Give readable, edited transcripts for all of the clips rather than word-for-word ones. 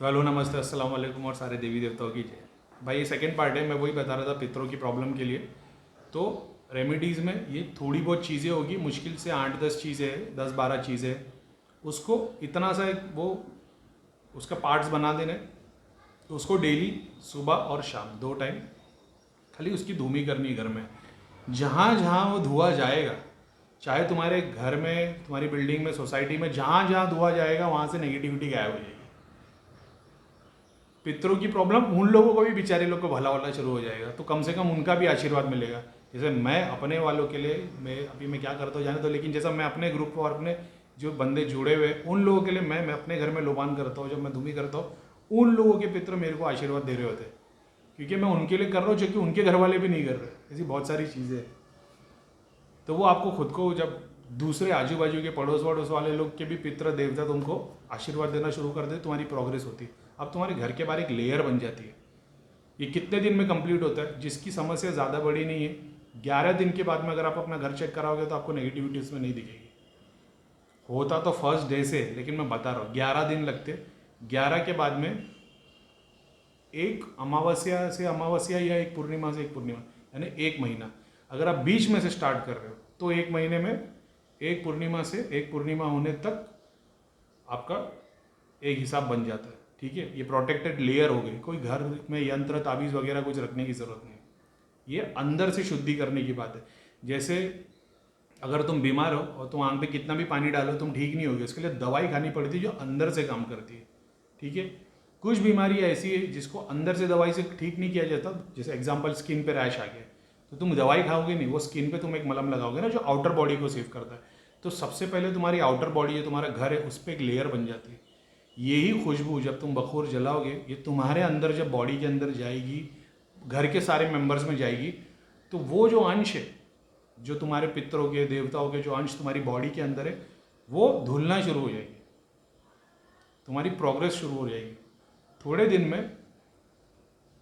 तो हेलो नमस्ते अस्सलाम वालेकुम और सारे देवी देवताओं की जय। भाई ये सेकंड पार्ट है, मैं वही बता रहा था पितरों की प्रॉब्लम के लिए। तो रेमेडीज़ में ये थोड़ी बहुत चीज़ें होगी, मुश्किल से 8-10 चीज़ें हैं, 10-12 चीज़ें हैं। उसको इतना सा एक वो उसका पार्ट्स बना देने, तो उसको डेली सुबह और शाम 2 टाइम खाली उसकी धूमी करनी है घर में। जहाँ जहाँ वो धुआं जाएगा, चाहे तुम्हारे घर में, तुम्हारी बिल्डिंग में, सोसाइटी में, जहाँ जहाँ धुआं जाएगा वहाँ से नेगेटिविटी गायब हो जाएगी। पितरों की प्रॉब्लम उन लोगों को भी, बेचारे लोग को भला वाला शुरू हो जाएगा, तो कम से कम उनका भी आशीर्वाद मिलेगा। जैसे मैं अपने वालों के लिए, मैं क्या करता हूँ जाने दो, लेकिन जैसा मैं अपने ग्रुप और अपने जो बंदे जुड़े हुए उन लोगों के लिए मैं अपने घर में लोबान करता हूँ, जब मैं धूमी करता हूँ उन लोगों के पितर मेरे को आशीर्वाद दे रहे होते हैं, क्योंकि मैं उनके लिए कर रहा हूँ जो कि उनके घर वाले भी नहीं कर रहे। ऐसी बहुत सारी चीज़ें हैं। तो वो आपको खुद को, जब दूसरे आजू बाजू के पड़ोस वड़ोस वाले लोग के भी पितर देवता तुमको आशीर्वाद देना शुरू कर दे, तुम्हारी प्रोग्रेस होती है। अब तुम्हारे घर के बाहर एक लेयर बन जाती है। ये कितने दिन में कंप्लीट होता है? जिसकी समस्या ज़्यादा बड़ी नहीं है, 11 दिन के बाद में अगर आप अपना घर चेक कराओगे तो आपको नेगेटिविटी उसमें नहीं दिखेगी। होता तो फर्स्ट डे से, लेकिन मैं बता रहा हूँ 11 दिन लगते। 11 के बाद में एक अमावस्या से अमावस्या या एक पूर्णिमा से एक पूर्णिमा, यानी एक महीना। अगर आप बीच में से स्टार्ट कर रहे हो तो एक महीने में एक पूर्णिमा से एक पूर्णिमा होने तक आपका एक हिसाब बन जाता है। ठीक है, ये प्रोटेक्टेड लेयर हो गई। कोई घर में यंत्र ताबीज़ वगैरह कुछ रखने की ज़रूरत नहीं। ये अंदर से शुद्धि करने की बात है। जैसे अगर तुम बीमार हो और तुम आंख पे कितना भी पानी डालो तुम ठीक नहीं होगे, उसके लिए दवाई खानी पड़ती है जो अंदर से काम करती है। ठीक है, कुछ बीमारी ऐसी है जिसको अंदर से दवाई से ठीक नहीं किया जाता। जैसे एग्जांपल, स्किन पे रैश आ गया तो तुम दवाई खाओगे नहीं, वो स्किन पे तुम एक मलम लगाओगे ना जो आउटर बॉडी को सेव करता है। तो सबसे पहले तुम्हारी आउटर बॉडी, जो तुम्हारा घर है, उस पर एक लेयर बन जाती है। यही खुशबू जब तुम बखूर जलाओगे, ये तुम्हारे अंदर जब बॉडी के अंदर जाएगी, घर के सारे मेंबर्स में जाएगी, तो वो जो अंश है, जो तुम्हारे पितरों के, देवताओं के जो अंश तुम्हारी बॉडी के अंदर है, वो धुलना शुरू हो जाएगी। तुम्हारी प्रोग्रेस शुरू हो जाएगी थोड़े दिन में।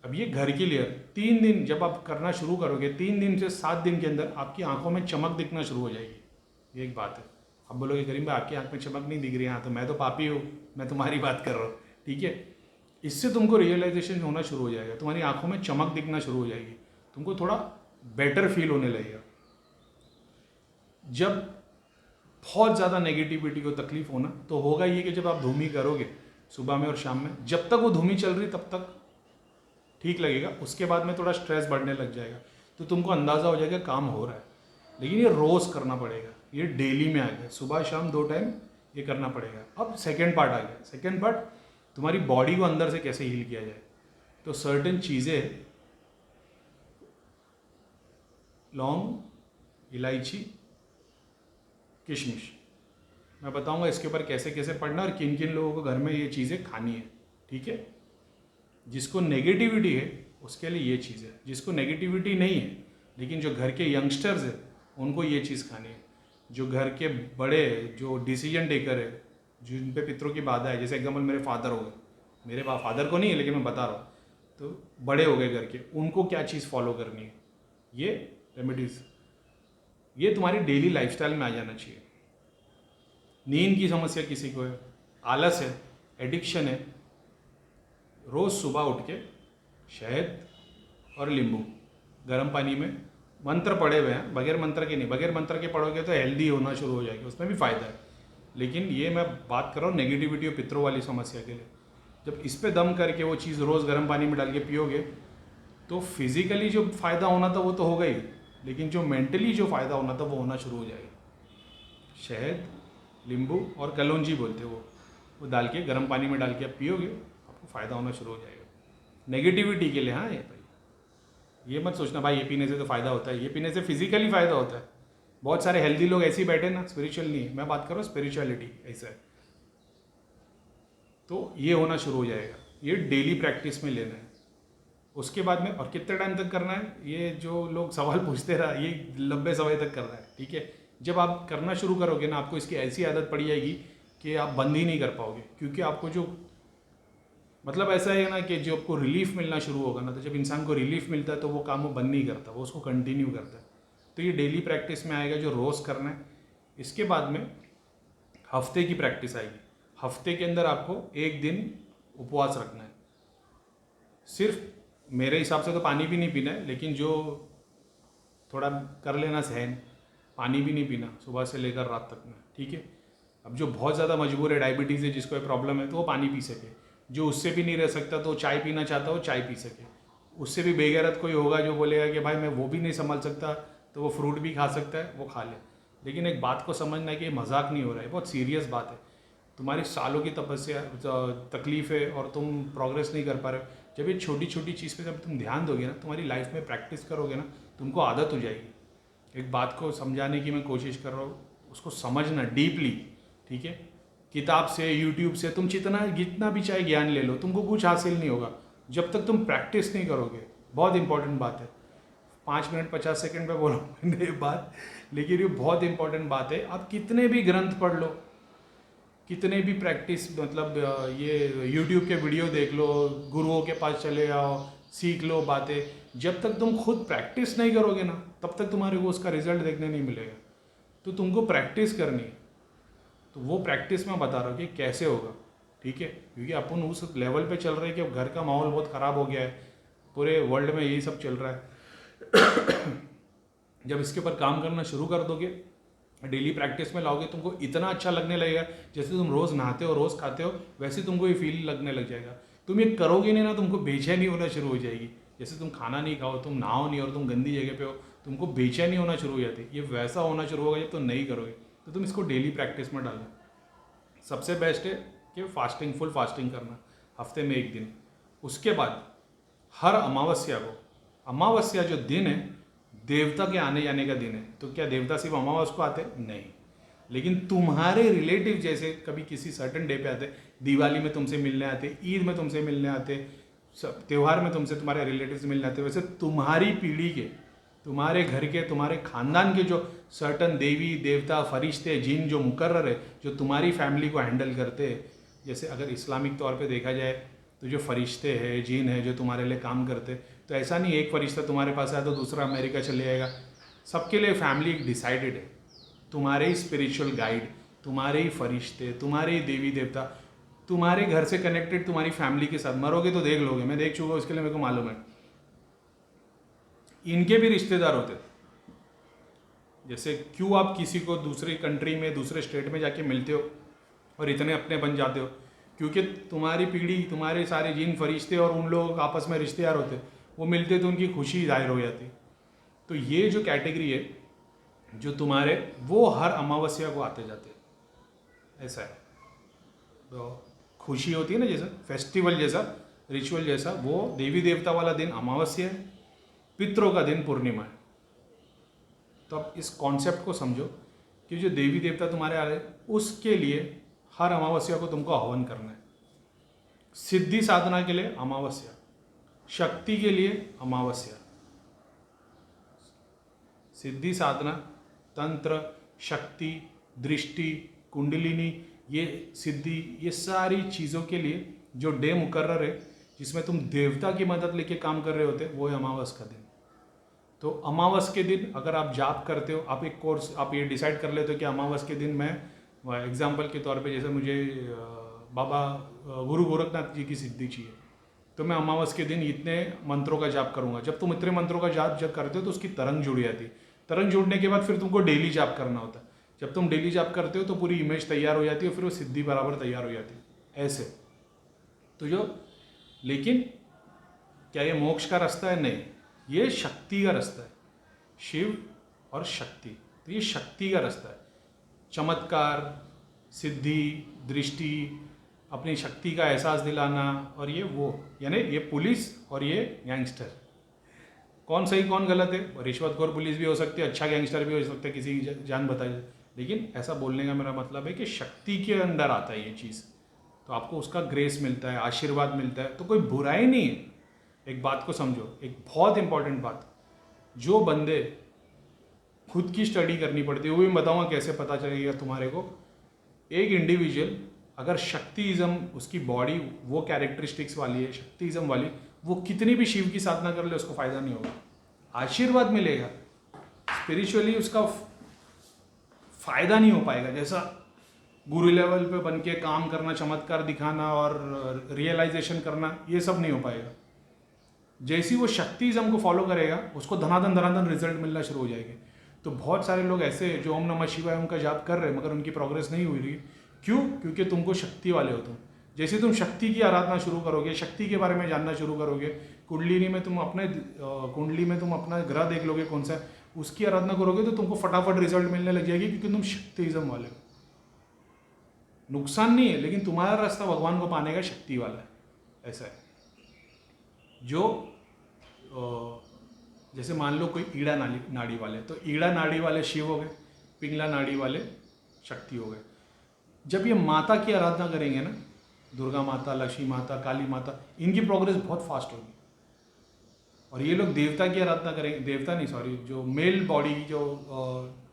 अब ये घर की लेयर 3 दिन जब आप करना शुरू करोगे, 3 दिन से 7 दिन के अंदर आपकी आंखों में चमक दिखना शुरू हो जाएगी। ये एक बात है। अब बोलोगे करीम भाई आपकी आंख में चमक नहीं दिख रही है, हाँ तो मैं तो पापी हूँ, मैं तुम्हारी बात कर रहा हूँ। ठीक है, इससे तुमको रियलाइजेशन होना शुरू हो जाएगा, तुम्हारी आंखों में चमक दिखना शुरू हो जाएगी, तुमको थोड़ा बेटर फील होने लगेगा। जब बहुत ज़्यादा नेगेटिविटी को तकलीफ होना तो होगा ये कि जब आप धूमी करोगे सुबह में और शाम में, जब तक वो धूमी चल रही तब तक ठीक लगेगा, उसके बाद में थोड़ा स्ट्रेस बढ़ने लग जाएगा, तो तुमको अंदाज़ा हो जाएगा काम हो रहा है। लेकिन ये रोज़ करना पड़ेगा, ये डेली में आ गया, सुबह शाम 2 टाइम ये करना पड़ेगा। अब सेकेंड पार्ट आ गया। सेकेंड पार्ट तुम्हारी बॉडी को अंदर से कैसे हील किया जाए। तो सर्टेन चीज़ें, लौंग, इलायची, किशमिश, मैं बताऊंगा इसके ऊपर कैसे कैसे पढ़ना और किन किन लोगों को घर में ये चीज़ें खानी है। ठीक है, जिसको नेगेटिविटी है उसके लिए ये चीज़ है, जिसको नेगेटिविटी नहीं है लेकिन जो घर के यंगस्टर्स है उनको ये चीज़ खानी है। जो घर के बड़े, जो डिसीजन टेकर है, जिन पे पितरों की बाधा है, जैसे एग्जाम्पल मेरे फादर हो गए, मेरे फादर को नहीं है लेकिन मैं बता रहा हूँ, तो बड़े हो गए घर के, उनको क्या चीज़ फॉलो करनी है, ये रेमेडीज़, ये तुम्हारी डेली लाइफस्टाइल में आ जाना चाहिए। नींद की समस्या किसी को है, आलस है, एडिक्शन है, रोज़ सुबह उठ के शहद और नींबू गर्म पानी में, मंत्र पढ़े हुए हैं, बगैर मंत्र के नहीं, बगैर मंत्र के पढ़ोगे तो हेल्दी होना शुरू हो जाएगी, उसमें भी फ़ायदा है। लेकिन ये मैं बात कर रहा हूँ नेगेटिविटी और पितरों वाली समस्या के लिए। जब इस पे दम करके वो चीज़ रोज़ गर्म पानी में डाल के पियोगे तो फिज़िकली जो फ़ायदा होना था वो तो होगा ही, लेकिन जो मेंटली जो फ़ायदा होना था वो होना शुरू हो जाएगा। शहद, नींबू और कलौंजी बोलते हैं वो डाल के गर्म पानी में डाल के आप पियोगे, आपको फ़ायदा होना शुरू हो जाएगा नेगेटिविटी के लिए। हाँ, ये भाई ये मत सोचना भाई ये पीने से तो फ़ायदा होता है, ये पीने से फिजिकली फ़ायदा होता है। बहुत सारे हेल्दी लोग ऐसे ही बैठे ना, स्पिरिचुअल नहीं है, मैं बात कर रहा हूँ स्पिरिचुअलिटी ऐसा है। तो ये होना शुरू हो जाएगा, ये डेली प्रैक्टिस में लेना है। उसके बाद में, और कितने टाइम तक करना है, ये जो लोग सवाल पूछते रहा, ये लंबे समय तक करना है। ठीक है, जब आप करना शुरू करोगे ना, आपको इसकी ऐसी आदत पड़ जाएगी कि आप बंद ही नहीं कर पाओगे, क्योंकि आपको जो मतलब ऐसा है ना कि जो आपको रिलीफ मिलना शुरू होगा ना, तो जब इंसान को रिलीफ मिलता है तो वो काम वो बंद नहीं करता, वो उसको कंटिन्यू करता है। तो ये डेली प्रैक्टिस में आएगा जो रोज़ करना है। इसके बाद में हफ्ते की प्रैक्टिस आएगी। हफ्ते के अंदर आपको एक दिन उपवास रखना है। सिर्फ मेरे हिसाब से तो पानी भी नहीं पीना है, लेकिन जो थोड़ा कर लेना सहन, पानी भी नहीं पीना सुबह से लेकर रात तक में, ठीक है। अब जो बहुत ज़्यादा मजबूर है, डायबिटीज़ है, जिसको प्रॉब्लम है, तो वो पानी पी सके। जो उससे भी नहीं रह सकता तो चाय पीना चाहता हो चाय पी सके। उससे भी बेगैरत कोई होगा जो बोलेगा कि भाई मैं वो भी नहीं संभाल सकता, तो वो फ्रूट भी खा सकता है, वो खा ले। लेकिन एक बात को समझना है कि ये मजाक नहीं हो रहा है, बहुत सीरियस बात है। तुम्हारी सालों की तपस्या तकलीफ है और तुम प्रोग्रेस नहीं कर पा रहे हो। जब ये छोटी छोटी चीज़ पे जब तुम ध्यान दोगे ना, तुम्हारी लाइफ में प्रैक्टिस करोगे ना, तुमको आदत हो जाएगी। एक बात को समझाने की मैं कोशिश कर रहा हूँ, उसको समझना डीपली, ठीक है। किताब से, यूट्यूब से तुम जितना भी चाहे ज्ञान ले लो, तुमको कुछ हासिल नहीं होगा जब तक तुम प्रैक्टिस नहीं करोगे। बहुत इंपॉर्टेंट बात है। 5 मिनट 50 सेकंड पे बोला मैंने ये बात, लेकिन ये बहुत इंपॉर्टेंट बात है। आप कितने भी ग्रंथ पढ़ लो, कितने भी प्रैक्टिस, मतलब ये यूट्यूब के वीडियो देख लो, गुरुओं के पास चले जाओ, सीख लो बातें, जब तक तुम खुद प्रैक्टिस नहीं करोगे ना, तब तक तुम्हारे को उसका रिजल्ट देखने नहीं मिलेगा। तो तुमको प्रैक्टिस करनी है। तो वो प्रैक्टिस मैं बता रहा हूँ कि कैसे होगा, ठीक है। क्योंकि अपन उस लेवल पे चल रहे हैं कि अब घर का माहौल बहुत ख़राब हो गया है, पूरे वर्ल्ड में यही सब चल रहा है। जब इसके ऊपर काम करना शुरू कर दोगे, डेली प्रैक्टिस में लाओगे, तुमको इतना अच्छा लगने लगेगा। जैसे तुम रोज़ नहाते हो, रोज़ खाते हो, वैसे तुमको ये फील लगने लग जाएगा। तुम ये करोगे नहीं ना, तुमको बेचैनी होना शुरू हो जाएगी। जैसे तुम खाना नहीं खाओ, तुम नहाओ नहीं और तुम गंदी जगह पे हो, तुमको बेचैनी होना शुरू हो जाती है। ये वैसा होना शुरू होगा जब तुम नहीं करोगे। तो तुम इसको डेली प्रैक्टिस में डालना। सबसे बेस्ट है कि फास्टिंग, फुल फास्टिंग करना, हफ्ते में 1 दिन। उसके बाद हर अमावस्या को, अमावस्या जो दिन है देवता के आने जाने का दिन है। तो क्या देवता सिर्फ अमावस्या को आते? नहीं, लेकिन तुम्हारे रिलेटिव जैसे कभी किसी सर्टन डे पे आते, दिवाली में तुमसे मिलने आते, ईद में तुमसे मिलने आते, त्यौहार में तुमसे तुम्हारे रिलेटिव से मिलने आते, वैसे तुम्हारी पीढ़ी के, तुम्हारे घर के, तुम्हारे खानदान के जो सर्टन देवी देवता फरिश्ते जिन जो मुकर्रर है, जो तुम्हारी फैमिली को हैंडल करते हैं, जैसे अगर इस्लामिक तौर पे देखा जाए तो जो फरिश्ते हैं, जिन है जो तुम्हारे लिए काम करते, तो ऐसा नहीं एक फरिश्ता तुम्हारे पास आया तो दूसरा अमेरिका चले जाएगा। सबके लिए फैमिली डिसाइडेड है। तुम्हारे ही स्पिरिचुअल गाइड, तुम्हारे ही फरिश्ते, तुम्हारे ही देवी देवता, तुम्हारे घर से कनेक्टेड तुम्हारी फैमिली के साथ। मरोगे तो देख लोगे, मैं देख चुका हूँ, इसके लिए मेरे को मालूम है। इनके भी रिश्तेदार होते। जैसे क्यों आप किसी को दूसरी कंट्री में, दूसरे स्टेट में जाके मिलते हो और इतने अपने बन जाते हो? क्योंकि तुम्हारी पीढ़ी, तुम्हारे सारे जिन फरिश्ते और उन लोग आपस में रिश्तेदार होते, वो मिलते तो उनकी खुशी जाहिर हो जाती। तो ये जो कैटेगरी है जो तुम्हारे, वो हर अमावस्या को आते जाते, ऐसा है। तो खुशी होती है ना, जैसा फेस्टिवल जैसा, रिचुअल जैसा, वो देवी देवता वाला दिन अमावस्या है, पितरों का दिन पूर्णिमा है। तो अब इस कॉन्सेप्ट को समझो कि जो देवी देवता तुम्हारे आ रहे हैं, उसके लिए हर अमावस्या को तुमको हवन करना है। सिद्धि साधना के लिए अमावस्या, शक्ति के लिए अमावस्या। सिद्धि साधना, तंत्र, शक्ति, दृष्टि, कुंडलिनी, ये सिद्धि, ये सारी चीज़ों के लिए जो डे मुकर्रर है, जिसमें तुम देवता की मदद लेके काम कर रहे होते, वो है अमावस का दिन। तो अमावस के दिन अगर आप जाप करते हो, आप एक कोर्स, आप ये डिसाइड कर लेते हो कि अमावस के दिन मैं, एग्जाम्पल के तौर पे, जैसे मुझे बाबा गुरु गोरखनाथ जी की सिद्धि चाहिए, तो मैं अमावस के दिन इतने मंत्रों का जाप करूंगा। जब तुम इतने मंत्रों का जाप जब करते हो तो उसकी तरंग जुड़ जाती है। तरंग जुड़ने के बाद फिर तुमको डेली जाप करना होता है। जब तुम डेली जाप करते हो तो पूरी इमेज तैयार हो जाती है, फिर वो सिद्धि बराबर तैयार हो जाती है, ऐसे। तो जो, लेकिन क्या ये मोक्ष का रास्ता है? नहीं, ये शक्ति का रास्ता है। शिव और शक्ति, तो ये शक्ति का रास्ता है। चमत्कार, सिद्धि, दृष्टि, अपनी शक्ति का एहसास दिलाना, और ये वो, यानी ये पुलिस और ये गैंगस्टर, कौन सही कौन गलत है? रिश्वतखोर पुलिस भी हो सकती है, अच्छा गैंगस्टर भी हो सकता है, किसी की जान बताइए। लेकिन ऐसा बोलने का मेरा मतलब है कि शक्ति के अंदर आता है ये चीज़, तो आपको उसका ग्रेस मिलता है, आशीर्वाद मिलता है, तो कोई बुराई नहीं है। एक बात को समझो, एक बहुत इंपॉर्टेंट बात, जो बंदे खुद की स्टडी करनी पड़ती है, वो भी बताऊंगा कैसे पता चलेगा तुम्हारे को। एक इंडिविजुअल अगर शक्तिज़म, उसकी बॉडी वो कैरेक्टरिस्टिक्स वाली है, शक्तिज़म वाली, वो कितनी भी शिव की साधना कर ले उसको फ़ायदा नहीं होगा। आशीर्वाद मिलेगा, स्पिरिचुअली उसका फ़ायदा नहीं हो पाएगा। जैसा गुरु लेवल पे बन के काम करना, चमत्कार दिखाना और रियलाइजेशन करना, ये सब नहीं हो पाएगा। जैसी वो शक्तिज़म को फॉलो करेगा उसको धनाधन धनाधन रिजल्ट मिलना शुरू हो जाएंगे। तो बहुत सारे लोग ऐसे हैं जो ओम नमः शिवाय उनका जाप कर रहे हैं मगर उनकी प्रोग्रेस नहीं हुई रही। क्यों? क्योंकि तुमको शक्ति वाले हो तुम। जैसे तुम शक्ति की आराधना शुरू करोगे, शक्ति के बारे में जानना शुरू करोगे, कुंडली में तुम अपना ग्रह देख लोगे कौन सा है, उसकी आराधना करोगे तो तुमको फटाफट रिजल्ट मिलने लग जाएगी, क्योंकि तुम शक्तिज़म वाले हो। नुकसान नहीं है, लेकिन तुम्हारा रास्ता भगवान को पाने का शक्ति वाला है। ऐसा है। जो जैसे मान लो कोई ईड़ा नाड़ी वाले, तो ईड़ा नाड़ी वाले शिव हो गए, पिंगला नाड़ी वाले शक्ति हो गए। जब ये माता की आराधना करेंगे ना, दुर्गा माता, लक्ष्मी माता, काली माता, इनकी प्रोग्रेस बहुत फास्ट होगी। और ये लोग देवता की आराधना करेंगे, देवता नहीं सॉरी, जो मेल बॉडी की जो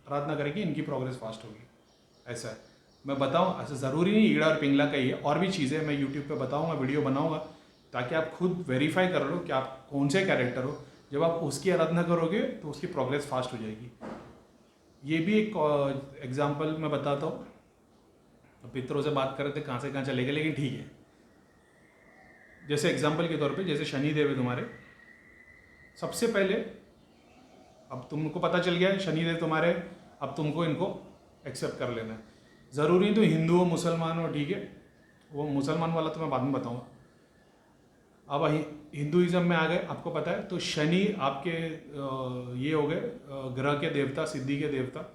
आराधना करेंगे, इनकी प्रोग्रेस फास्ट होगी। ऐसा है। मैं बताऊँ, ऐसा ज़रूरी नहीं ईड़ा और पिंगला का ही है, और भी चीज़ें मैं यूट्यूब पे बताऊँगा, वीडियो बनाऊँगा, ताकि आप खुद वेरीफाई कर लो कि आप कौन से कैरेक्टर हो। जब आप उसकी आराधना करोगे तो उसकी प्रोग्रेस फास्ट हो जाएगी। ये भी एक एग्जाम्पल मैं बताता हूँ। पितरों से बात कर रहे थे कहाँ से कहाँ चले गए, लेकिन ठीक है। जैसे एग्जाम्पल के तौर पे, जैसे शनि देव है तुम्हारे, सबसे पहले अब तुमको पता चल गया है शनि देव तुम्हारे, अब तुमको इनको एक्सेप्ट कर लेना है। ज़रूरी नहीं तो हिंदू हो, मुसलमान हो, ठीक है, वो मुसलमान वाला तो मैं बाद में बताऊँगा। अब हिंदुइज्म में आ गए, आपको पता है, तो शनि आपके ये हो गए ग्रह के देवता, सिद्धि के देवता।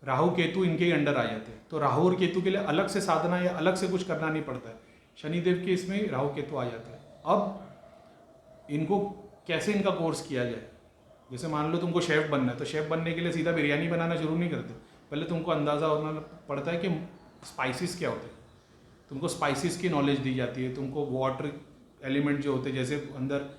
राहु केतु इनके ही अंडर आ जाते हैं। तो राहु और केतु के लिए अलग से साधना या अलग से कुछ करना नहीं पड़ता है, शनिदेव के इसमें राहु केतु आ जाता है। अब इनको कैसे इनका कोर्स किया जाए, जैसे मान लो तुमको शेफ़ बनना है, तो शेफ़ बनने के लिए सीधा बिरयानी बनाना शुरू नहीं करते, पहले तुमको अंदाज़ा होना पड़ता है कि स्पाइसेस क्या होते हैं। तुमको स्पाइसेस की नॉलेज दी जाती है, तुमको वाटर एलिमेंट जो होते हैं, जैसे अंदर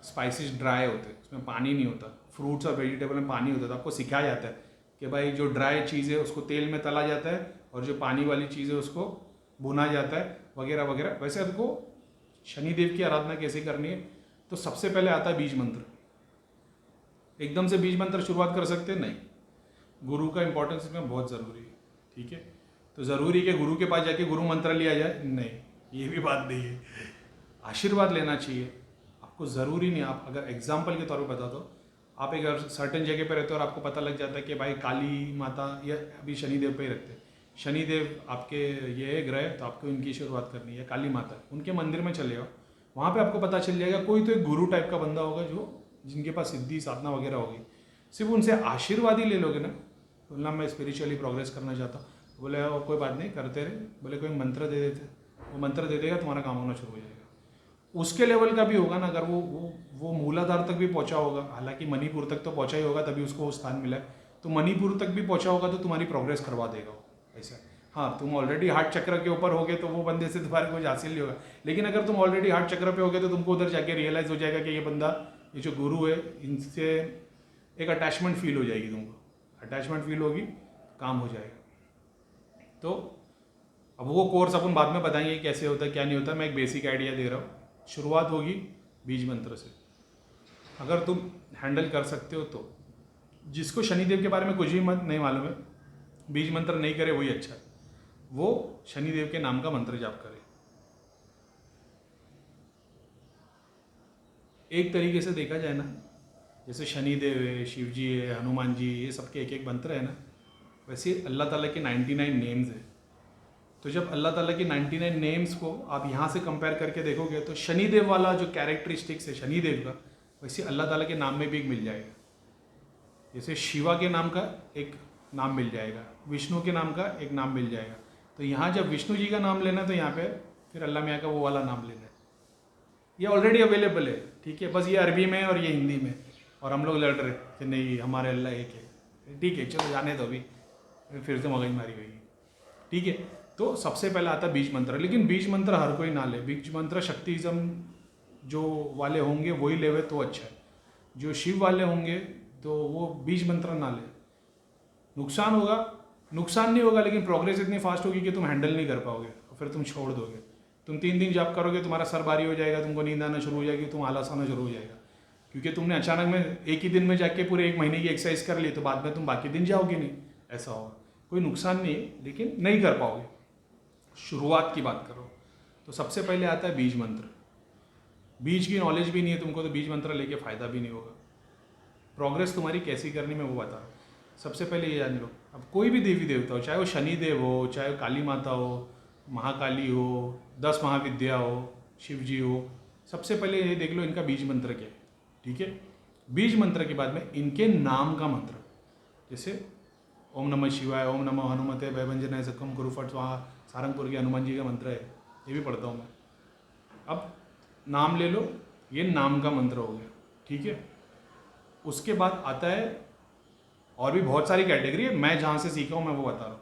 स्पाइसेस ड्राई होते हैं, उसमें पानी नहीं होता, फ्रूट्स और वेजिटेबल में पानी होता है, तो आपको सिखाया जाता है कि भाई जो ड्राई चीज़ है उसको तेल में तला जाता है, और जो पानी वाली चीज़ है उसको भुना जाता है, वगैरह वगैरह। वैसे आपको शनिदेव की आराधना कैसे करनी है, तो सबसे पहले आता है बीज मंत्र। एकदम से बीज मंत्र शुरुआत कर सकते हैं नहीं, गुरु का इंपॉर्टेंस इसमें बहुत ज़रूरी है, ठीक है। तो ज़रूरी है कि गुरु के पास जाके गुरु मंत्र लिया जाए, नहीं, ये भी बात नहीं है। आशीर्वाद लेना चाहिए आपको, ज़रूरी नहीं। आप अगर एग्जाम्पल के तौर पर बता दो, आप एक सर्टेन जगह पे रहते हो और आपको पता लग जाता है कि भाई काली माता या अभी शनिदेव पे ही रखते हैं, शनिदेव आपके ये ग्रह, तो आपको इनकी शुरुआत करनी है, काली माता, उनके मंदिर में चले जाओ, वहाँ पे आपको पता चल जाएगा कोई तो एक गुरु टाइप का बंदा होगा जो जिनके पास सिद्धि साधना वगैरह होगी। सिर्फ उनसे आशीर्वाद ही ले लोगे ना, बोलना मैं स्पिरिचुअली प्रोग्रेस करना चाहता हूँ, बोले कोई बात नहीं, करते रहे, बोले कोई मंत्र दे देते, वो मंत्र दे देगा, तुम्हारा काम होना शुरू हो जाएगा। उसके लेवल का भी होगा ना, अगर वो मूलाधार तक भी पहुंचा होगा, हालांकि मणिपुर तक तो पहुंचा ही होगा तभी उसको वो स्थान मिला है, तो मणिपुर तक भी पहुंचा होगा तो तुम्हारी प्रोग्रेस करवा देगा वो, ऐसा। हाँ, तुम ऑलरेडी हार्ट चक्र के ऊपर होगे तो वो बंदे से तुम्हारे कुछ हासिल नहीं होगा, लेकिन अगर तुम ऑलरेडी हार्ट चक्र पे होगे तो तुमको उधर जाके रियलाइज हो जाएगा कि ये बंदा, ये जो गुरु है, इनसे एक अटैचमेंट फील हो जाएगी, तुमको अटैचमेंट फील होगी, काम हो जाएगा। तो अब वो कोर्स अपन बाद में बताएंगे कैसे होता है क्या नहीं होता, मैं एक बेसिक आइडिया दे रहा हूँ। शुरुआत होगी बीज मंत्र से, अगर तुम हैंडल कर सकते हो तो। जिसको शनिदेव के बारे में कुछ भी नहीं मालूम है, बीज मंत्र नहीं करे वही अच्छा है, वो शनिदेव के नाम का मंत्र जाप करे। एक तरीके से देखा जाए ना, जैसे शनिदेव है, शिव जी है, हनुमान जी, ये सबके एक एक मंत्र है ना, वैसे अल्लाह ताला के 99 नेम्स है। तो जब अल्लाह ताला की 99 नेम्स को आप यहाँ से कंपेयर करके देखोगे तो शनिदेव वाला जो कैरेक्टरिस्टिक्स है शनिदेव का, वैसे अल्लाह ताला के नाम में भी एक मिल जाएगा। जैसे शिवा के नाम का एक नाम मिल जाएगा, विष्णु के नाम का एक नाम मिल जाएगा। तो यहाँ जब विष्णु जी का नाम लेना है तो यहाँ पे फिर अल्लाह मियाँ का वो वाला नाम लेना है, ये ऑलरेडी अवेलेबल है, ठीक है। बस ये अरबी में और ये हिंदी में, और हम लोग लड़ रहे कि नहीं हमारे अल्लाह एक है, ठीक है, चलो जाने दो, अभी फिर से मगजमारी होगी, ठीक है। तो सबसे पहले आता है बीज मंत्र, लेकिन बीज मंत्र हर कोई ना ले, बीज मंत्र शक्तिज्म जो वाले होंगे वही लेवे तो अच्छा है। जो शिव वाले होंगे तो वो बीज मंत्र ना ले, नुकसान होगा, नुकसान नहीं होगा, लेकिन प्रोग्रेस इतनी फास्ट होगी कि तुम हैंडल नहीं कर पाओगे और फिर तुम छोड़ दोगे। तुम 3 दिन जाप करोगे, तुम्हारा सर भारी हो जाएगा, तुमको नींद आना शुरू हो जाएगी, तुम आलस आना शुरू हो जाएगा, क्योंकि तुमने अचानक में एक ही दिन में जाके पूरे 1 महीने की एक्सरसाइज कर ली, तो बाद में तुम बाकी दिन जाओगे नहीं, ऐसा होगा। कोई नुकसान नहीं है, लेकिन नहीं कर पाओगे। शुरुआत की बात करो तो सबसे पहले आता है बीज मंत्र। बीज की नॉलेज भी नहीं है तुमको तो बीज मंत्र लेके फ़ायदा भी नहीं होगा। प्रोग्रेस तुम्हारी कैसी करनी मैं वो बता रहा हूँ। सबसे पहले ये जान लो, अब कोई भी देवी देवता हो, चाहे वो शनि देव हो, चाहे वो काली माता हो, महाकाली हो, 10 महाविद्या हो, शिव जी हो, सबसे पहले ये देख लो इनका बीज मंत्र क्या है। ठीक है, बीज मंत्र के बाद में इनके नाम का मंत्र, जैसे ओम नमः शिवाय, ओम नमः हनुमते भयभंजनाय सकम गुरु फट स्वाहा, सारंगपुर के हनुमान जी का मंत्र है, ये भी पढ़ता हूँ मैं। अब नाम ले लो, ये नाम का मंत्र हो गया। ठीक है, उसके बाद आता है और भी बहुत सारी कैटेगरी है, मैं जहाँ से सीखा हूँ मैं वो बता रहा हूँ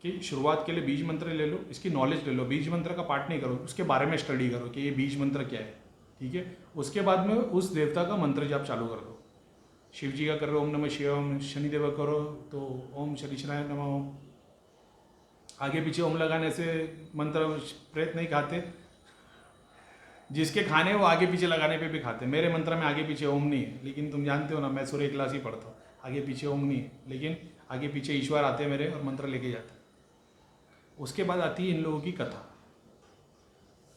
कि शुरुआत के लिए बीज मंत्र ले लो, इसकी नॉलेज ले लो। बीज मंत्र का पाठ नहीं करो, उसके बारे में स्टडी करो कि ये बीज मंत्र क्या है। ठीक है, उसके बाद में उस देवता का मंत्र जाप चालू कर दो। शिव जी का कर रहे हो ओम नमः शिवाय, ओम शनिदेव करो तो ओम शनिश्चराय नमः। ओम आगे पीछे ओम लगाने से मंत्र प्रेत नहीं खाते, जिसके खाने वो आगे पीछे लगाने पे भी खाते। मेरे मंत्र में आगे पीछे ओम नहीं है, लेकिन तुम जानते हो ना मैं सूर्य क्लास ही पढ़ता हूँ, आगे पीछे ओम नहीं है, लेकिन आगे पीछे ईश्वर आते हैं मेरे और मंत्र लेके जाते हैं। उसके बाद आती है इन लोगों की कथा।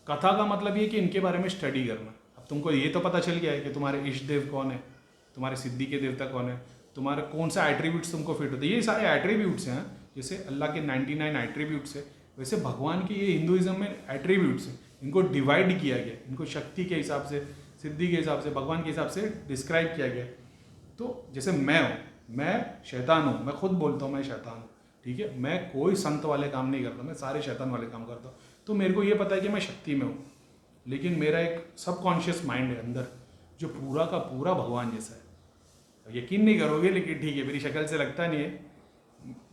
कथा का मतलब ये कि इनके बारे में स्टडी करना। अब तुमको ये तो पता चल गया है कि तुम्हारे इष्ट देव कौन है, तुम्हारे सिद्धि के देवता कौन है, तुम्हारे कौन सा एट्रीब्यूट्स तुमको फिट होते हैं। ये सारे एट्रीब्यूट्स हैं, जैसे अल्लाह के 99 एट्रीब्यूट्स है, वैसे भगवान के ये हिंदुइज्म में एट्रीब्यूट्स हैं। इनको डिवाइड किया गया, इनको शक्ति के हिसाब से, सिद्धि के हिसाब से, भगवान के हिसाब से डिस्क्राइब किया गया। तो जैसे मैं हूँ, मैं शैतान हूँ, मैं खुद बोलता हूँ मैं शैतान हूँ। ठीक है, मैं कोई संत वाले काम नहीं करता, मैं सारे शैतान वाले काम करता हूँ। तो मेरे को ये पता है कि मैं शक्ति में हूँ, लेकिन मेरा एक सबकॉन्शियस माइंड है अंदर जो पूरा का पूरा भगवान जैसा है। यकीन नहीं करोगे, लेकिन ठीक है, मेरी शक्ल से लगता नहीं है।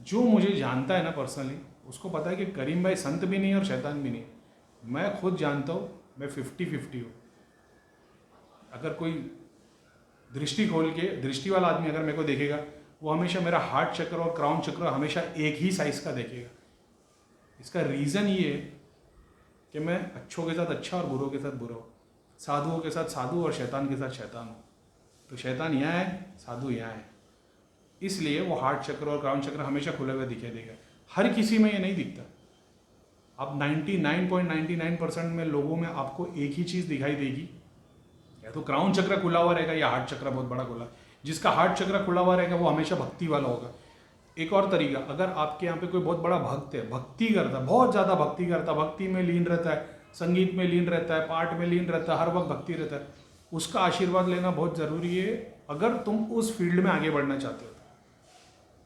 जो मुझे जानता है ना पर्सनली, उसको पता है कि करीम भाई संत भी नहीं है और शैतान भी नहीं है। मैं खुद जानता हूँ मैं 50-50 हूँ। अगर कोई दृष्टि खोल के, दृष्टि वाला आदमी अगर मेरे को देखेगा, वो हमेशा मेरा हार्ट चक्र और क्राउन चक्र हमेशा एक ही साइज का देखेगा। इसका रीज़न ये है कि मैं अच्छों के साथ अच्छा और बुरों के साथ बुरा हूँ, साधुओं के साथ साधु और शैतान के साथ शैतान हूँ। तो शैतान यहाँ है, साधु यहाँ है, इसलिए वो हार्ट चक्र और क्राउन चक्र हमेशा खुला हुआ दिखाई देगा। हर किसी में ये नहीं दिखता। अब 99.99% में लोगों में आपको एक ही चीज़ दिखाई देगी, या तो क्राउन चक्र खुला हुआ रहेगा या हार्ट चक्र बहुत बड़ा खुला। जिसका हार्ट चक्र खुला हुआ रहेगा वो हमेशा भक्ति वाला होगा। एक और तरीका, अगर आपके यहाँ पे कोई बहुत बड़ा भक्त है, भक्ति करता, बहुत ज़्यादा भक्ति करता, भक्ति में लीन रहता है, संगीत में लीन रहता है, पाठ में लीन रहता है, हर वक्त भक्ति रहता है, उसका आशीर्वाद लेना बहुत ज़रूरी है। अगर तुम उस फील्ड में आगे बढ़ना चाहते हो,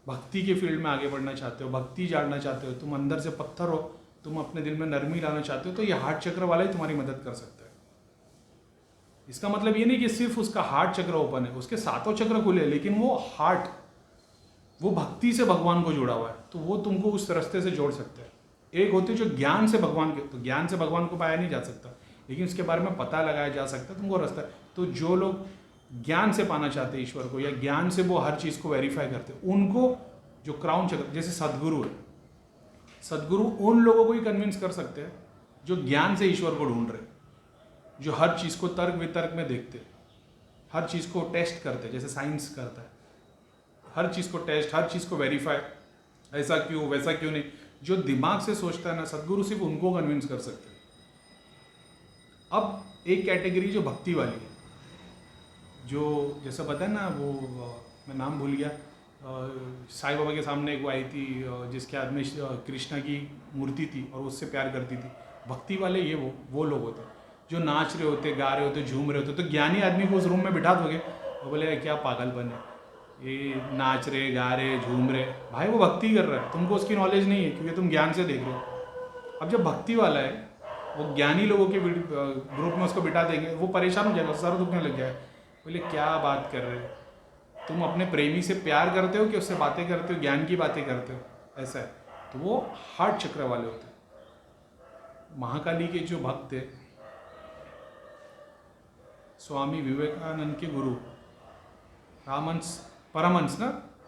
भक्ति के फील्ड में आगे बढ़ना चाहते हो, भक्ति जानना चाहते हो, तुम अंदर से पत्थर हो, तुम अपने दिल में नरमी लाना चाहते हो, तो ये हार्ट चक्र वाला ही तुम्हारी मदद कर सकता है। इसका मतलब ये नहीं कि सिर्फ उसका हार्ट चक्र ओपन है, उसके सातों चक्र खुले, लेकिन वो हार्ट, वो भक्ति से भगवान को जुड़ा हुआ है, तो वो तुमको उस रास्ते से जोड़ सकते हैं। एक होते जो ज्ञान से भगवान के, तो ज्ञान से भगवान को पाया नहीं जा सकता, लेकिन उसके बारे में पता लगाया जा सकता है, तुमको रास्ता। तो जो लोग ज्ञान से पाना चाहते हैं ईश्वर को, या ज्ञान से वो हर चीज़ को वेरीफाई करते हैं, उनको जो क्राउन चक्र, जैसे सदगुरु है, सदगुरु उन लोगों को ही कन्विंस कर सकते हैं जो ज्ञान से ईश्वर को ढूंढ रहे, जो हर चीज़ को तर्क वितर्क में देखते, हर चीज़ को टेस्ट करते, जैसे साइंस करता है, हर चीज़ को टेस्ट, हर चीज़ को वेरीफाई, ऐसा क्यों वैसा क्यों नहीं। जो दिमाग से सोचता है ना, सदगुरु सिर्फ उनको कन्विंस कर सकते हैं। अब एक कैटेगरी जो भक्ति वाली है, जो जैसा पता है ना, वो मैं नाम भूल गया, साईं बाबा के सामने एक वो आई थी जिसके हाथ में कृष्णा की मूर्ति थी और उससे प्यार करती थी। भक्ति वाले ये वो लोग होते हैं जो नाच रहे होते, गा रहे होते, झूम रहे होते। तो ज्ञानी आदमी को उस रूम में बिठा दोगे, वो बोले क्या पागलपन है, ये नाच रहे, गा रहे, झूम रहे। भाई वो भक्ति कर रहा है, तुमको उसकी नॉलेज नहीं है क्योंकि तुम ज्ञान से देख रहे हो। अब जब भक्ति वाला है, वो ज्ञानी लोगों के ग्रुप में उसको बिठा देंगे, वो परेशान हो जाएगा, सर दुखने लग जाए, बोले क्या बात कर रहे हो, तुम अपने प्रेमी से प्यार करते हो कि उससे बातें करते हो, ज्ञान की बातें करते हो, ऐसा है। तो वो हार्ट चक्र वाले होते हैं। महाकाली के जो भक्त थे, स्वामी विवेकानंद के गुरु रामहंस परमहंस ना,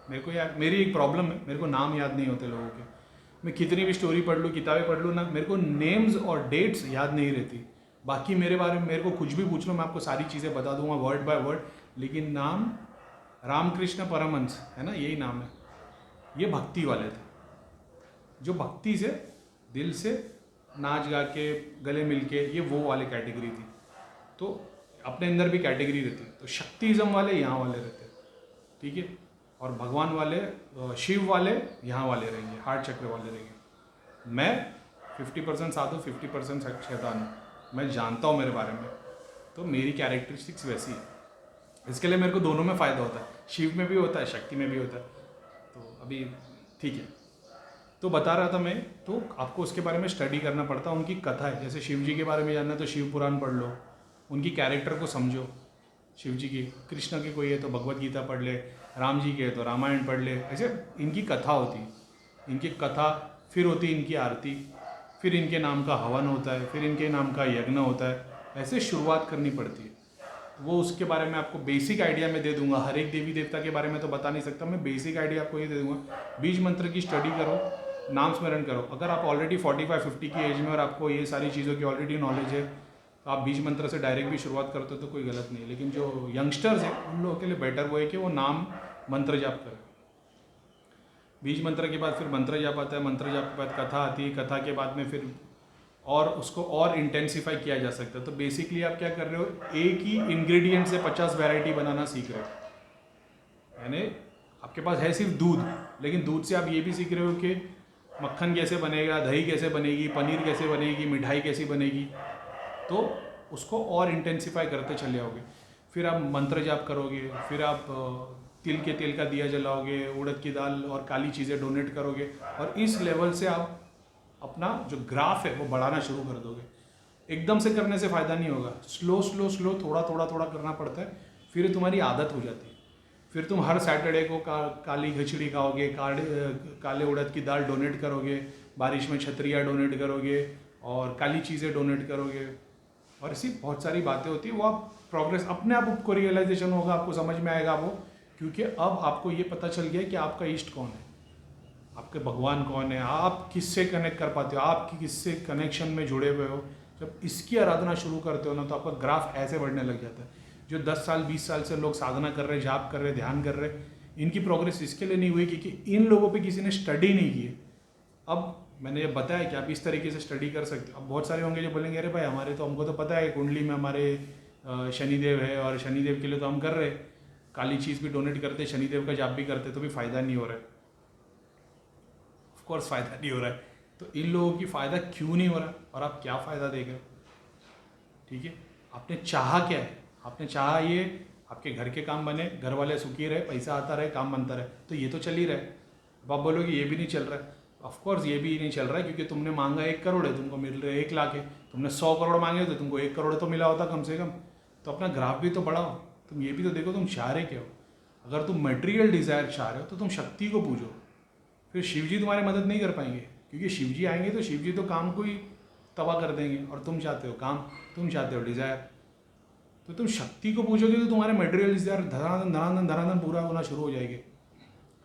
मेरे को यार, मेरी एक प्रॉब्लम है, मेरे को नाम याद नहीं होते लोगों के। मैं कितनी भी स्टोरी पढ़ लूँ, किताबें पढ़ लूँ ना, मेरे को नेम्स और डेट्स याद नहीं रहती। बाकी मेरे बारे में मेरे को कुछ भी पूछ लो, मैं आपको सारी चीज़ें बता दूंगा वर्ड बाय वर्ड, लेकिन नाम रामकृष्ण परमहंस है ना, यही नाम है। ये भक्ति वाले थे, जो भक्ति से दिल से नाच गा के गले मिल के, ये वो वाले कैटेगरी थी। तो अपने अंदर भी कैटेगरी रहती है। तो शक्तिज़म वाले यहाँ वाले रहते हैं, ठीक है, और भगवान वाले शिव वाले यहाँ वाले रहेंगे, हार्ट चक्र वाले रहेंगे। मैं 50% साधु 50% शैतान हूँ, मैं जानता हूँ मेरे बारे में, तो मेरी कैरेक्टरिस्टिक्स वैसी है। इसके लिए मेरे को दोनों में फ़ायदा होता है, शिव में भी होता है, शक्ति में भी होता है। तो अभी ठीक है, तो बता रहा था मैं, तो आपको उसके बारे में स्टडी करना पड़ता है, उनकी कथा है। जैसे शिव जी के बारे में जानना है तो शिव पुराण पढ़ लो, उनकी कैरेक्टर को समझो। शिव जी की, कृष्ण की कोई है तो भगवत गीता पढ़ ले, राम जी के है तो रामायण पढ़ ले। ऐसे इनकी कथा होती है, इनकी कथा, फिर होती है इनकी आरती, फिर इनके नाम का हवन होता है, फिर इनके नाम का यज्ञ होता है। ऐसे शुरुआत करनी पड़ती है। वो उसके बारे में आपको बेसिक आइडिया मैं दे दूंगा। हर एक देवी देवता के बारे में तो बता नहीं सकता मैं, बेसिक आइडिया आपको ये दे दूंगा। बीज मंत्र की स्टडी करो, नाम स्मरण करो। अगर आप ऑलरेडी 45-50 की एज में और आपको ये सारी चीज़ों की ऑलरेडी नॉलेज है, तो आप बीज मंत्र से डायरेक्ट भी शुरुआत करते हो तो कोई गलत नहीं है। लेकिन जो यंगस्टर्स हैं उन लोगों के लिए बेटर वो है कि वो नाम मंत्र जाप करें। बीज मंत्र के बाद फिर मंत्र जाप आता है, मंत्र जाप के बाद कथा आती है, कथा के बाद में फिर और उसको और इंटेंसिफाई किया जा सकता है। तो बेसिकली आप क्या कर रहे हो, एक ही इंग्रेडिएंट से 50 वैरायटी बनाना सीख रहे हो। यानी आपके पास है सिर्फ दूध, लेकिन दूध से आप ये भी सीख रहे हो कि मक्खन कैसे बनेगा, दही कैसे बनेगी, पनीर कैसे बनेगी, मिठाई कैसी बनेगी। तो उसको और इंटेंसिफाई करते चले आओगे। फिर आप मंत्र जाप करोगे, फिर आप तिल के तेल का दिया जलाओगे, उड़द की दाल और काली चीज़ें डोनेट करोगे, और इस लेवल से आप अपना जो ग्राफ है वो बढ़ाना शुरू कर दोगे। एकदम से करने से फ़ायदा नहीं होगा, स्लो स्लो स्लो थोड़ा थोड़ा थोड़ा करना पड़ता है, फिर तुम्हारी आदत हो जाती है। फिर तुम हर सैटरडे को काली खिचड़ी खाओगे, काले उड़द की दाल डोनेट करोगे, बारिश में छतरियाँ डोनेट करोगे और काली चीज़ें डोनेट करोगे, और ऐसी बहुत सारी बातें होती है। वो आप प्रोग्रेस अपने आप आपको रियलाइजेशन होगा, आपको समझ में आएगा वो, क्योंकि अब आपको ये पता चल गया कि आपका इष्ट कौन है, आपके भगवान कौन है, आप किससे कनेक्ट कर पाते हो, आप किससे कनेक्शन में जुड़े हुए हो। जब इसकी आराधना शुरू करते हो ना, तो आपका ग्राफ ऐसे बढ़ने लग जाता है। जो 10 साल 20 साल से लोग साधना कर रहे, जाप कर रहे, ध्यान कर रहे, इनकी प्रोग्रेस इसके लिए नहीं हुई क्योंकि इन लोगों पे किसी ने स्टडी नहीं की है। अब मैंने ये बताया कि आप इस तरीके से स्टडी कर सकते हो। अब बहुत सारे होंगे जो बोलेंगे अरे भाई हमारे तो, हमको तो पता है कुंडली में हमारे शनिदेव है और शनिदेव के लिए तो हम कर रहे, काली चीज़ भी डोनेट करते, शनिदेव का जाप भी करते, तो भी फ़ायदा नहीं हो रहा है। ऑफकोर्स फ़ायदा नहीं हो रहा है, तो इन लोगों की फ़ायदा क्यों नहीं हो रहा और आप क्या फ़ायदा देख रहे हो? ठीक है, आपने चाहा क्या है? आपने चाहा ये आपके घर के काम बने, घर वाले सुखी रहे, पैसा आता रहे, काम बनता रहे, तो ये तो चल ही रहा है। अब आप बोलोगे ये भी नहीं चल रहा है। ऑफकोर्स ये भी नहीं चल रहा है क्योंकि तुमने मांगा 1 करोड़ है, तुमको मिल रहे 1 लाख है। तुमने 100 करोड़ मांगे तो तुमको 1 करोड़ तो मिला होता कम से कम। तो अपना ग्राफ भी तो बढ़ाओ, तुम ये भी तो देखो तुम चाह रहे क्या हो। अगर तुम मटेरियल डिज़ायर चाह रहे हो तो तुम शक्ति को पूजो, फिर शिव जी तुम्हारी मदद नहीं कर पाएंगे, क्योंकि शिव जी आएंगे तो शिव जी तो काम को ही तबाह कर देंगे, और तुम चाहते हो काम, तुम चाहते हो डिज़ायर। तो तुम शक्ति को पूछोगे तो तुम्हारे मटेरियल डिज़ायर धनाधन धनाधन धनाधन पूरा होना शुरू हो जाएगी।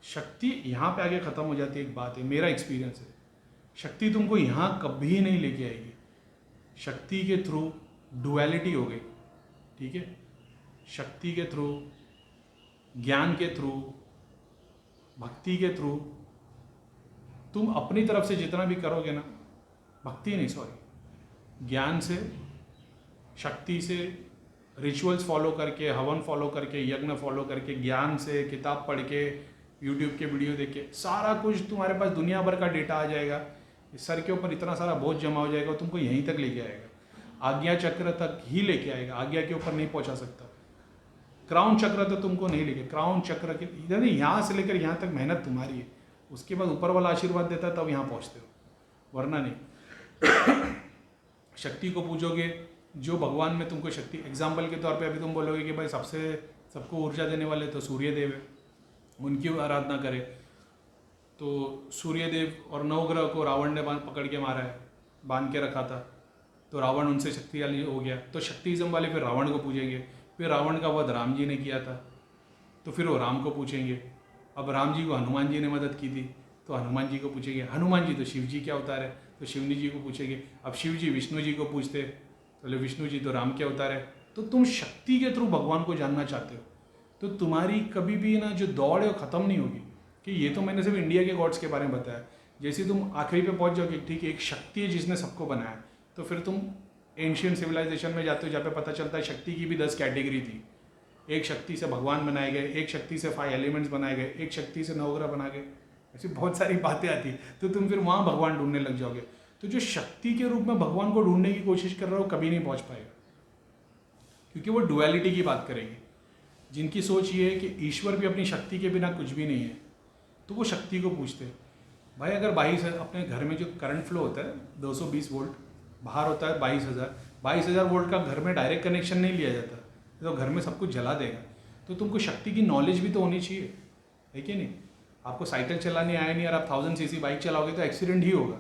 शक्ति यहाँ पे आगे ख़त्म हो जाती है। एक बात है, मेरा एक्सपीरियंस है, शक्ति तुमको यहाँ कभी नहीं लेके आएगी। शक्ति के थ्रू डुअलिटी हो गई, ठीक है। शक्ति के थ्रू, ज्ञान के थ्रू, भक्ति के थ्रू तुम अपनी तरफ से जितना भी करोगे ना, भक्ति नहीं सॉरी, ज्ञान से, शक्ति से, रिचुअल्स फॉलो करके, हवन फॉलो करके, यज्ञ फॉलो करके, ज्ञान से, किताब पढ़ के, यूट्यूब के वीडियो देख के, सारा कुछ तुम्हारे पास दुनिया भर का डेटा आ जाएगा। सर के ऊपर इतना सारा बोझ जमा हो जाएगा, तुमको यहीं तक लेके आएगा, आज्ञा चक्र तक ही लेके आएगा, आज्ञा के ऊपर नहीं पहुंचा सकता। क्राउन चक्र तो तुमको नहीं लेके, क्राउन चक्र के यानी यहाँ से लेकर यहाँ तक मेहनत तुम्हारी है, उसके बाद ऊपर वाला आशीर्वाद देता है तब यहाँ पहुँचते हो, वरना नहीं। शक्ति को पूजोगे, जो भगवान में तुमको शक्ति, एग्जाम्पल के तौर पे अभी तुम बोलोगे कि भाई सबको ऊर्जा देने वाले तो सूर्यदेव है, उनकी आराधना करें। तो सूर्यदेव और नवग्रह को रावण ने पकड़ के मारा है, बांध के रखा था, तो रावण उनसे शक्तिशाली हो गया। तो शक्तिज्म वाले फिर रावण को पूजेंगे, फिर रावण का वध राम जी ने किया था, तो फिर वो राम को पूछेंगे। अब राम जी को हनुमान जी ने मदद की थी, तो हनुमान जी को पूछेंगे। हनुमान जी तो शिव जी के अवतार है, तो शिवनी जी को पूछेंगे। अब शिव जी विष्णु जी को पूछते, तो विष्णु जी तो राम के अवतार है। तो तुम शक्ति के थ्रू भगवान को जानना चाहते हो, तो तुम्हारी कभी भी ना जो दौड़ है वो ख़त्म नहीं होगी। कि ये तो मैंने सिर्फ इंडिया के गॉड्स के बारे में बताया। जैसे तुम आखिरी पे पहुंच जाओगे, ठीक है, एक शक्ति है जिसने सबको बनाया, तो फिर तुम एंशियंट सिविलाइजेशन में जाते हो जहाँ पे पता चलता है शक्ति की भी 10 कैटेगरी थी। एक शक्ति से भगवान बनाए गए, एक शक्ति से 5 एलिमेंट्स बनाए गए, एक शक्ति से नवग्रह बना गए, ऐसी बहुत सारी बातें आती। तो तुम फिर वहाँ भगवान ढूंढने लग जाओगे। तो जो शक्ति के रूप में भगवान को ढूंढने की कोशिश कर रहा हो कभी नहीं पहुँच पाएगा, क्योंकि वो डुअलिटी की बात करेगी। जिनकी सोच ये है कि ईश्वर भी अपनी शक्ति के बिना कुछ भी नहीं है, तो वो शक्ति को पूछते हैं। भाई अगर 22 अपने घर में जो करंट फ्लो होता है 220 वोल्ट, बाहर होता है 22,000 वोल्ट का घर में डायरेक्ट कनेक्शन नहीं लिया जाता, तो घर में सब कुछ जला देगा। तो तुमको शक्ति की नॉलेज भी तो होनी चाहिए, है कि नहीं? आपको साइकिल चलाने आया नहीं और आप 1000 सीसी बाइक चलाओगे तो एक्सीडेंट ही होगा।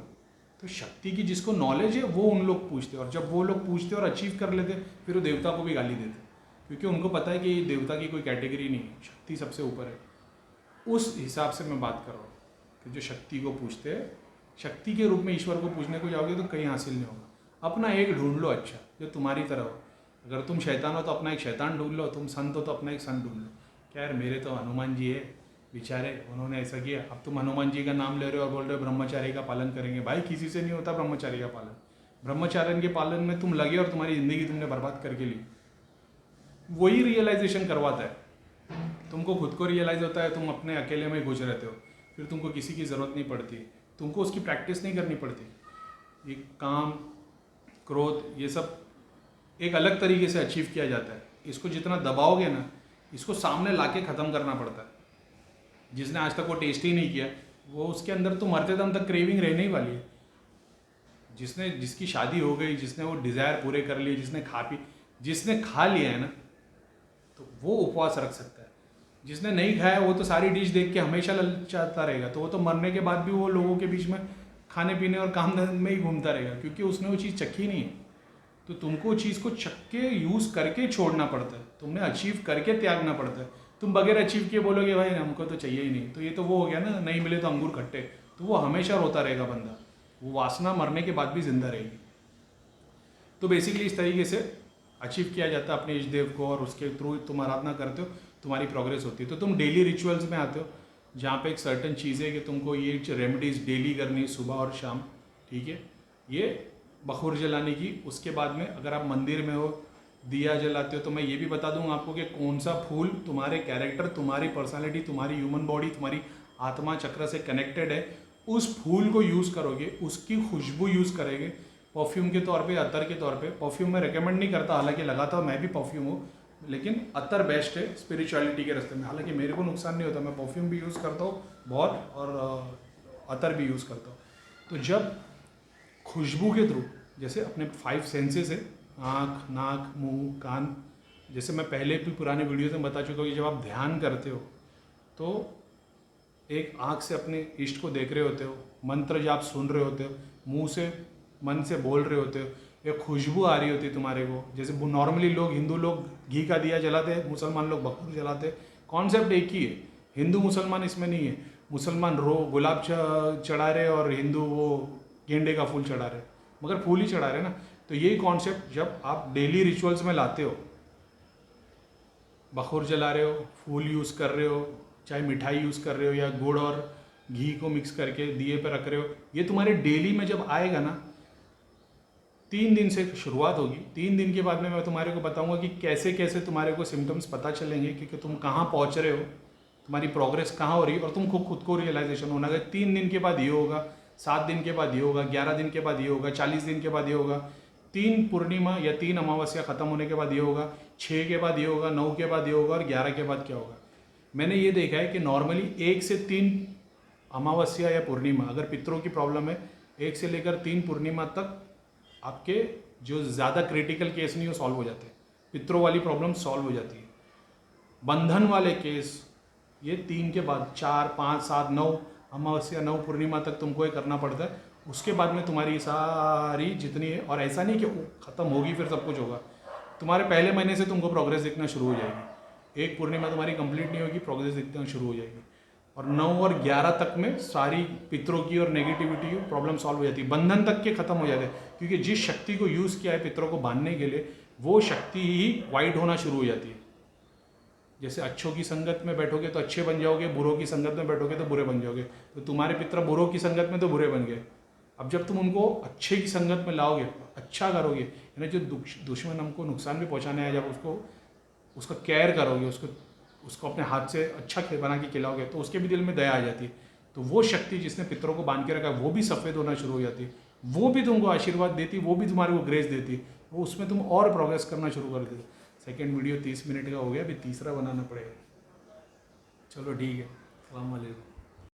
तो शक्ति की जिसको नॉलेज है वो उन लोग पूछते हैं, और जब वो लोग पूछते और अचीव कर लेते फिर वो देवता को भी गाली देते, क्योंकि उनको पता है कि देवता की कोई कैटेगरी नहीं है, शक्ति सबसे ऊपर है। उस हिसाब से मैं बात कर रहा हूँ कि जो शक्ति को पूछते हैं, शक्ति के रूप में ईश्वर को पूछने को जाओगे तो कहीं हासिल नहीं होगा। अपना एक ढूंढ लो अच्छा, जो तुम्हारी तरह हो। अगर तुम शैतान हो तो अपना एक शैतान ढूंढ लो, तुम संत हो तो अपना एक संत ढूंढ लो। क्या यार, मेरे तो हनुमान जी है बेचारे, उन्होंने ऐसा किया, अब तुम हनुमान जी का नाम ले रहे हो और बोल रहे हो ब्रह्मचारी का पालन करेंगे। भाई किसी से नहीं होता ब्रह्मचारी का पालन। ब्रह्मचार्य के पालन में तुम लगे और तुम्हारी ज़िंदगी तुमने बर्बाद करके ली। वही रियलाइजेशन करवाता है। तुमको खुद को रियलाइज होता है, तुम अपने अकेले में घुस रहते हो, फिर तुमको किसी की ज़रूरत नहीं पड़ती, तुमको उसकी प्रैक्टिस नहीं करनी पड़ती। ये काम, क्रोध, ये सब एक अलग तरीके से अचीव किया जाता है। इसको जितना दबाओगे ना, इसको सामने लाके ख़त्म करना पड़ता है। जिसने आज तक वो टेस्ट ही नहीं किया, वो उसके अंदर तो मरते दम तक क्रेविंग रहने ही वाली है। जिसकी शादी हो गई, जिसने वो डिज़ायर पूरे कर लिए, जिसने खा लिया है ना, तो वो उपवास रख सकता है। जिसने नहीं खाया वो तो सारी डिश देख के हमेशा ललचाता रहेगा, तो वो तो मरने के बाद भी वो लोगों के बीच में खाने पीने और काम धंधे में ही घूमता रहेगा, क्योंकि उसने वो चीज़ चखी नहीं है। तो तुमको चीज़ को चख के यूज़ करके छोड़ना पड़ता है, तुमने अचीव करके त्यागना पड़ता है। तुम बगैर अचीव किए बोलोगे भाई हमको तो चाहिए ही नहीं, तो ये तो वो हो गया ना, नहीं मिले तो अंगूर खट्टे, तो वो हमेशा रोता रहेगा बंदा, वो वासना मरने के बाद भी जिंदा रहेगी। तो बेसिकली इस तरीके से अचीव किया जाता है अपने इष्ट देव को, और उसके थ्रू तुम आराधना करते हो, तुम्हारी प्रोग्रेस होती है। तो तुम डेली रिचुअल्स में आते हो, जहाँ पे एक सर्टन चीज़ है कि तुमको ये रेमेडीज़ डेली करनी है, सुबह और शाम, ठीक है। ये बखूर जलाने की, उसके बाद में अगर आप मंदिर में हो, दिया जलाते हो, तो मैं ये भी बता दूंगा आपको कि कौन सा फूल तुम्हारे कैरेक्टर, तुम्हारी पर्सनालिटी, तुम्हारी ह्यूमन बॉडी, तुम्हारी आत्मा चक्र से कनेक्टेड है। उस फूल को यूज़ करोगे, उसकी खुशबू यूज़ करेंगे परफ्यूम के तौर पे, अतर के तौर पे। परफ्यूम मैं रिकमेंड नहीं करता, हालांकि लगाता मैं भी परफ्यूम हूँ, लेकिन अतर बेस्ट है स्पिरिचुअलिटी के रास्ते में। हालांकि मेरे को नुकसान नहीं होता, मैं परफ्यूम भी यूज़ करता हूँ बहुत, और अतर भी यूज़ करता हूँ। तो जब खुशबू के थ्रू, जैसे अपने 5 सेंसेस है, आँख, नाक, मुंह, कान, जैसे मैं पहले भी पुराने वीडियोस में बता चुका हूँ कि जब आप ध्यान करते हो तो एक आँख से अपने इष्ट को देख रहे होते हो, मंत्र जाप सुन रहे होते हो, मुंह से मन से बोल रहे होते हो, एक खुशबू आ रही होती है तुम्हारे को। जैसे नॉर्मली लोग, हिंदू लोग घी का दिया जलाते हैं, मुसलमान लोग बखूर जलाते हैं, कॉन्सेप्ट एक ही है। हिंदू मुसलमान इसमें नहीं है, मुसलमान गुलाब चढ़ा रहे और हिंदू वो गेंडे का फूल चढ़ा रहे, मगर फूल ही चढ़ा रहे ना। तो यही कॉन्सेप्ट जब आप डेली रिचुअल्स में लाते हो, बखूर जला रहे हो, फूल यूज़ कर रहे हो, चाहे मिठाई यूज़ कर रहे हो या गुड़ और घी को मिक्स करके दिए पे रख रहे हो, ये तुम्हारे डेली में जब आएगा ना, 3 दिन से शुरुआत होगी। 3 दिन के बाद में मैं तुम्हारे को बताऊंगा कि कैसे कैसे तुम्हारे को सिम्टम्स पता चलेंगे कि तुम कहाँ पहुँच रहे हो, तुम्हारी प्रोग्रेस कहाँ हो रही है, और तुमको खुद को रियलाइजेशन होना है। 3 दिन के बाद ये होगा, 7 दिन के बाद ये होगा, 11 दिन के बाद ये होगा, 40 दिन के बाद ये होगा, 3 पूर्णिमा या 3 अमावस्या खत्म होने के बाद ये होगा, 6 के बाद ये होगा, 9 के बाद ये होगा, और 11 के बाद क्या होगा। मैंने ये देखा है कि नॉर्मली 1 से 3 अमावस्या या पूर्णिमा, अगर पितरों की प्रॉब्लम है, 1 से लेकर 3 पूर्णिमा तक आपके जो ज़्यादा क्रिटिकल केस नहीं वो सॉल्व हो जाते हैं, पितरों वाली प्रॉब्लम सॉल्व हो जाती है। बंधन वाले केस ये 3 के बाद 4, 5, 7, 9 अमावस्या, 9 पूर्णिमा तक तुमको ये करना पड़ता है। उसके बाद में तुम्हारी सारी जितनी है, और ऐसा नहीं कि ख़त्म होगी फिर सब कुछ होगा, तुम्हारे पहले महीने से तुमको प्रोग्रेस दिखना शुरू हो जाएगी। 1 पूर्णिमा तुम्हारी कंप्लीट नहीं होगी, प्रोग्रेस दिखना शुरू हो जाएगी, और 9 और 11 तक में सारी पितरों की और नेगेटिविटी की प्रॉब्लम सॉल्व हो जाती है, बंधन तक के खत्म हो जाते हैं। क्योंकि जिस शक्ति को यूज़ किया है पितरों को बांधने के लिए, वो शक्ति ही वाइट होना शुरू हो जाती है। जैसे अच्छों की संगत में बैठोगे तो अच्छे बन जाओगे, बुरों की संगत में बैठोगे तो बुरे बन जाओगे। तो तुम्हारे पितर बुरों की संगत में तो बुरे बन गए। अब जब तुम उनको अच्छे की संगत में लाओगे, अच्छा करोगे, यानी जो दुश्मन हमको नुकसान भी पहुंचाने आया, जब उसका केयर करोगे, उसको अपने हाथ से अच्छा बना के खिलाओगे, तो उसके भी दिल में दया आ जाती है। तो वो शक्ति जिसने पितरों को बांध के रखा है वो भी सफ़ेद होना शुरू हो जाती है, वो भी तुमको आशीर्वाद देती, वो भी तुम्हारे को ग्रेस देती, वो उसमें तुम और प्रोग्रेस करना शुरू कर देते। सेकेंड वीडियो 30 मिनट का हो गया, अभी तीसरा बनाना पड़ेगा। चलो ठीक है, अस्सलाम वालेकुम।